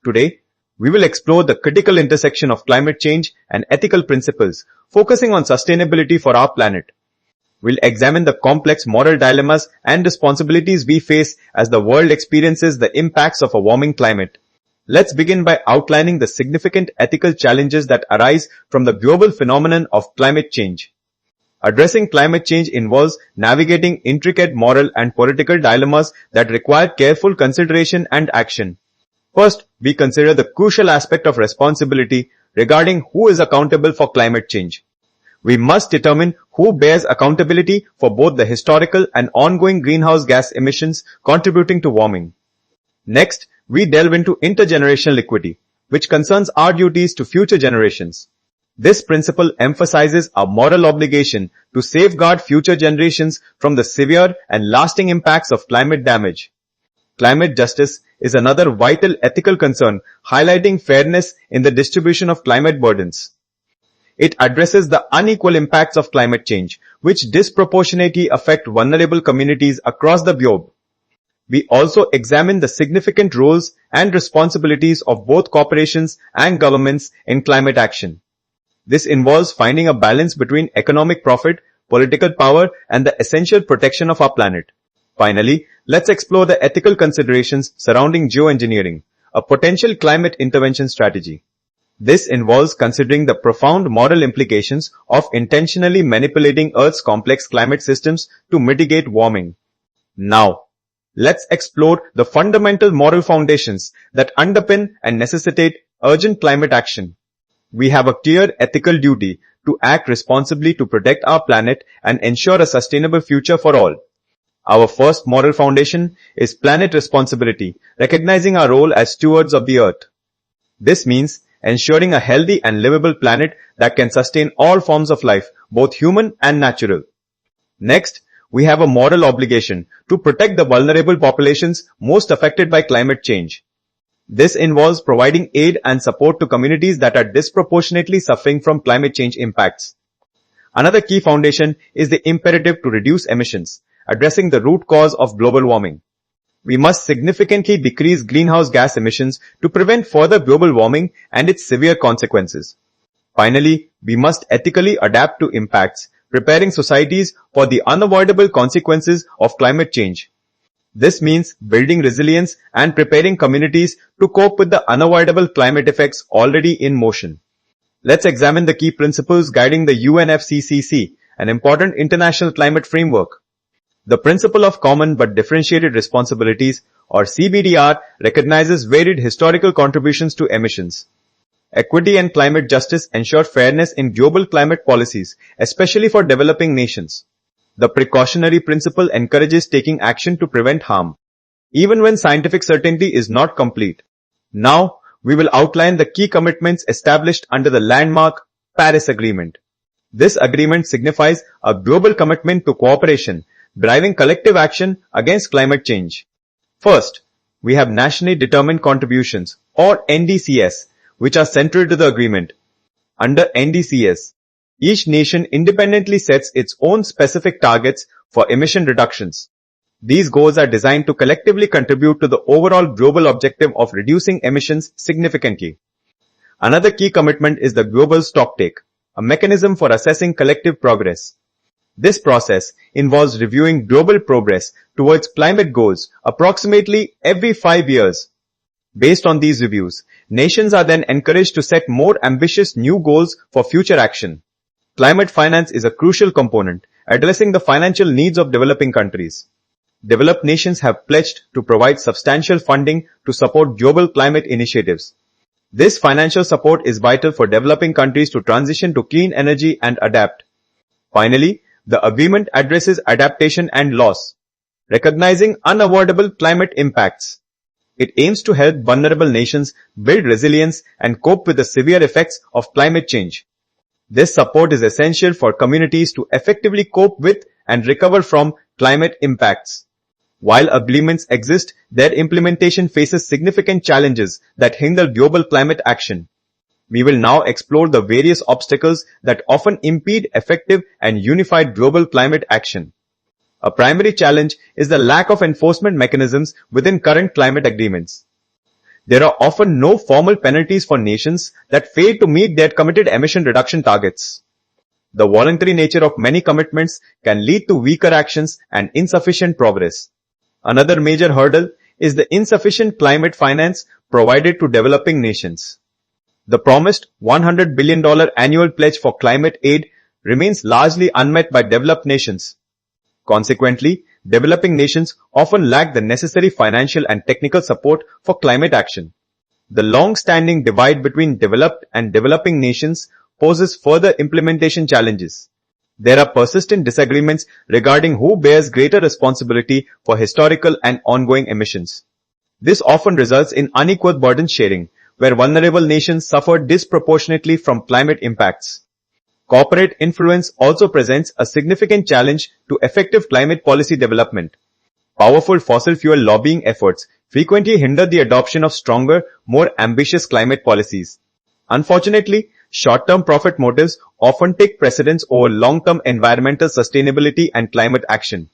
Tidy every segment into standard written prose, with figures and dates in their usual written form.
Today, we will explore the critical intersection of climate change and ethical principles, focusing on sustainability for our planet. We'll examine the complex moral dilemmas and responsibilities we face as the world experiences the impacts of a warming climate. Let's begin by outlining the significant ethical challenges that arise from the global phenomenon of climate change. Addressing climate change involves navigating intricate moral and political dilemmas that require careful consideration and action. First, we consider the crucial aspect of responsibility regarding who is accountable for climate change. We must determine who bears accountability for both the historical and ongoing greenhouse gas emissions contributing to warming. Next, we delve into intergenerational equity, which concerns our duties to future generations. This principle emphasizes our moral obligation to safeguard future generations from the severe and lasting impacts of climate damage. Climate justice is another vital ethical concern, highlighting fairness in the distribution of climate burdens. It addresses the unequal impacts of climate change, which disproportionately affect vulnerable communities across the globe. We also examine the significant roles and responsibilities of both corporations and governments in climate action. This involves finding a balance between economic profit, political power, and the essential protection of our planet. Finally, let's explore the ethical considerations surrounding geoengineering, a potential climate intervention strategy. This involves considering the profound moral implications of intentionally manipulating Earth's complex climate systems to mitigate warming. Now, let's explore the fundamental moral foundations that underpin and necessitate urgent climate action. We have a clear ethical duty to act responsibly to protect our planet and ensure a sustainable future for all. Our first moral foundation is planet responsibility, recognizing our role as stewards of the Earth. This means ensuring a healthy and livable planet that can sustain all forms of life, both human and natural. Next, we have a moral obligation to protect the vulnerable populations most affected by climate change. This involves providing aid and support to communities that are disproportionately suffering from climate change impacts. Another key foundation is the imperative to reduce emissions, addressing the root cause of global warming. We must significantly decrease greenhouse gas emissions to prevent further global warming and its severe consequences. Finally, we must ethically adapt to impacts, preparing societies for the unavoidable consequences of climate change. This means building resilience and preparing communities to cope with the unavoidable climate effects already in motion. Let's examine the key principles guiding the UNFCCC, an important international climate framework. The principle of common but differentiated responsibilities, or CBDR, recognizes varied historical contributions to emissions. Equity and climate justice ensure fairness in global climate policies, especially for developing nations. The precautionary principle encourages taking action to prevent harm, even when scientific certainty is not complete. Now, we will outline the key commitments established under the landmark Paris Agreement. This agreement signifies a global commitment to cooperation, driving collective action against climate change. First, we have nationally determined contributions, or NDCs, which are central to the agreement. Under NDCs, each nation independently sets its own specific targets for emission reductions. These goals are designed to collectively contribute to the overall global objective of reducing emissions significantly. Another key commitment is the Global Stocktake, a mechanism for assessing collective progress. This process involves reviewing global progress towards climate goals approximately every 5 years. Based on these reviews, nations are then encouraged to set more ambitious new goals for future action. Climate finance is a crucial component, addressing the financial needs of developing countries. Developed nations have pledged to provide substantial funding to support global climate initiatives. This financial support is vital for developing countries to transition to clean energy and adapt. Finally, the agreement addresses adaptation and loss, recognizing unavoidable climate impacts. It aims to help vulnerable nations build resilience and cope with the severe effects of climate change. This support is essential for communities to effectively cope with and recover from climate impacts. While agreements exist, their implementation faces significant challenges that hinder global climate action. We will now explore the various obstacles that often impede effective and unified global climate action. A primary challenge is the lack of enforcement mechanisms within current climate agreements. There are often no formal penalties for nations that fail to meet their committed emission reduction targets. The voluntary nature of many commitments can lead to weaker actions and insufficient progress. Another major hurdle is the insufficient climate finance provided to developing nations. The promised $100 billion annual pledge for climate aid remains largely unmet by developed nations. Consequently, developing nations often lack the necessary financial and technical support for climate action. The long-standing divide between developed and developing nations poses further implementation challenges. There are persistent disagreements regarding who bears greater responsibility for historical and ongoing emissions. This often results in unequal burden sharing, where vulnerable nations suffer disproportionately from climate impacts. Corporate influence also presents a significant challenge to effective climate policy development. Powerful fossil fuel lobbying efforts frequently hinder the adoption of stronger, more ambitious climate policies. Unfortunately, short-term profit motives often take precedence over long-term environmental sustainability and climate action.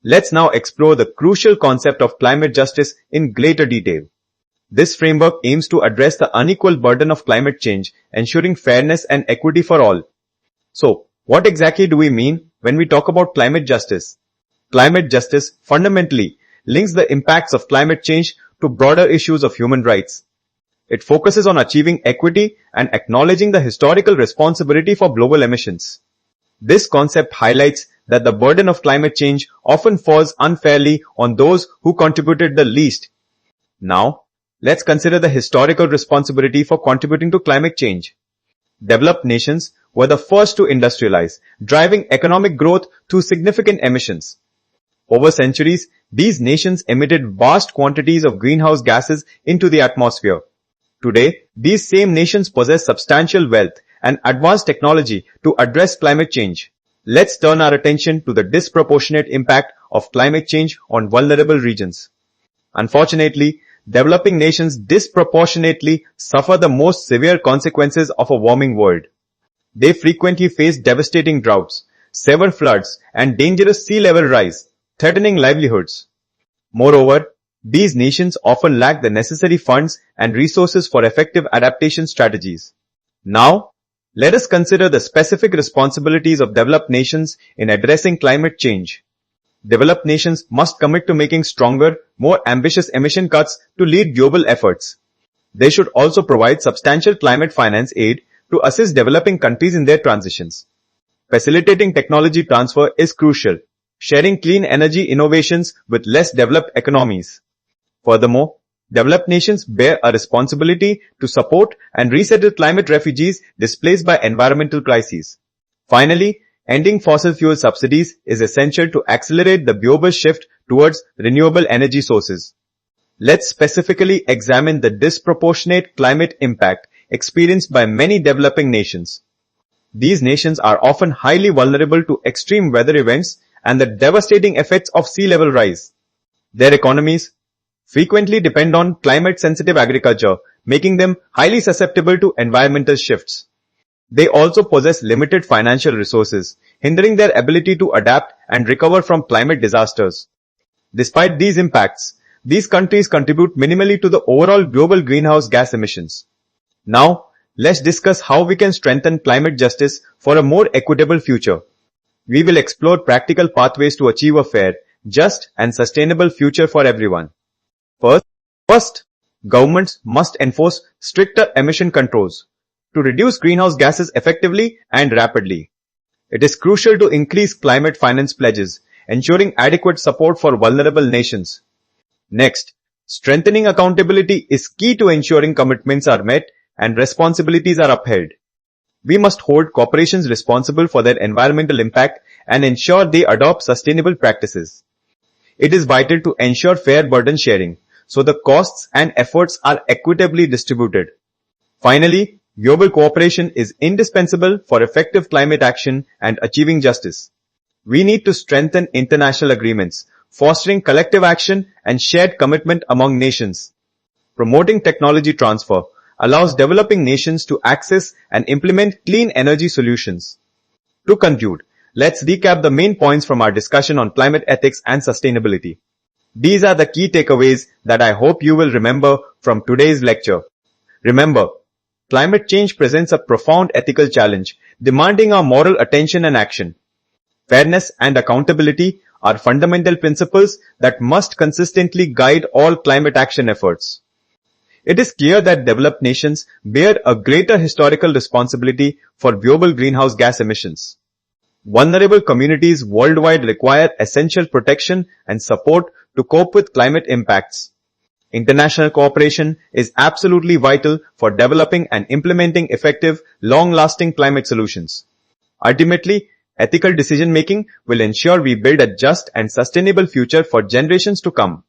Let's now explore the crucial concept of climate justice in greater detail. This framework aims to address the unequal burden of climate change, ensuring fairness and equity for all. So, what exactly do we mean when we talk about climate justice? Climate justice fundamentally links the impacts of climate change to broader issues of human rights. It focuses on achieving equity and acknowledging the historical responsibility for global emissions. This concept highlights that the burden of climate change often falls unfairly on those who contributed the least. Now, let's consider the historical responsibility for contributing to climate change. Developed nations were the first to industrialize, driving economic growth through significant emissions. Over centuries, these nations emitted vast quantities of greenhouse gases into the atmosphere. Today, these same nations possess substantial wealth and advanced technology to address climate change. Let's turn our attention to the disproportionate impact of climate change on vulnerable regions. Unfortunately, developing nations disproportionately suffer the most severe consequences of a warming world. They frequently face devastating droughts, severe floods, and dangerous sea level rise, threatening livelihoods. Moreover, these nations often lack the necessary funds and resources for effective adaptation strategies. Now, let us consider the specific responsibilities of developed nations in addressing climate change. Developed nations must commit to making stronger, more ambitious emission cuts to lead global efforts. They should also provide substantial climate finance aid to assist developing countries in their transitions. Facilitating technology transfer is crucial, sharing clean energy innovations with less developed economies. Furthermore, developed nations bear a responsibility to support and resettle climate refugees displaced by environmental crises. Finally, ending fossil fuel subsidies is essential to accelerate the global shift towards renewable energy sources. Let's specifically examine the disproportionate climate impact experienced by many developing nations. These nations are often highly vulnerable to extreme weather events and the devastating effects of sea level rise. Their economies frequently depend on climate-sensitive agriculture, making them highly susceptible to environmental shifts. They also possess limited financial resources, hindering their ability to adapt and recover from climate disasters. Despite these impacts, these countries contribute minimally to the overall global greenhouse gas emissions. Now, let's discuss how we can strengthen climate justice for a more equitable future. We will explore practical pathways to achieve a fair, just, and sustainable future for everyone. First, governments must enforce stricter emission controls to reduce greenhouse gases effectively and rapidly. It is crucial to increase climate finance pledges, ensuring adequate support for vulnerable nations. Next, strengthening accountability is key to ensuring commitments are met and responsibilities are upheld. We must hold corporations responsible for their environmental impact and ensure they adopt sustainable practices. It is vital to ensure fair burden sharing, so the costs and efforts are equitably distributed. Finally, global cooperation is indispensable for effective climate action and achieving justice. We need to strengthen international agreements, fostering collective action and shared commitment among nations. Promoting technology transfer allows developing nations to access and implement clean energy solutions. To conclude, let's recap the main points from our discussion on climate ethics and sustainability. These are the key takeaways that I hope you will remember from today's lecture. Remember, climate change presents a profound ethical challenge, demanding our moral attention and action. Fairness and accountability are fundamental principles that must consistently guide all climate action efforts. It is clear that developed nations bear a greater historical responsibility for global greenhouse gas emissions. Vulnerable communities worldwide require essential protection and support to cope with climate impacts. International cooperation is absolutely vital for developing and implementing effective, long-lasting climate solutions. Ultimately, ethical decision-making will ensure we build a just and sustainable future for generations to come.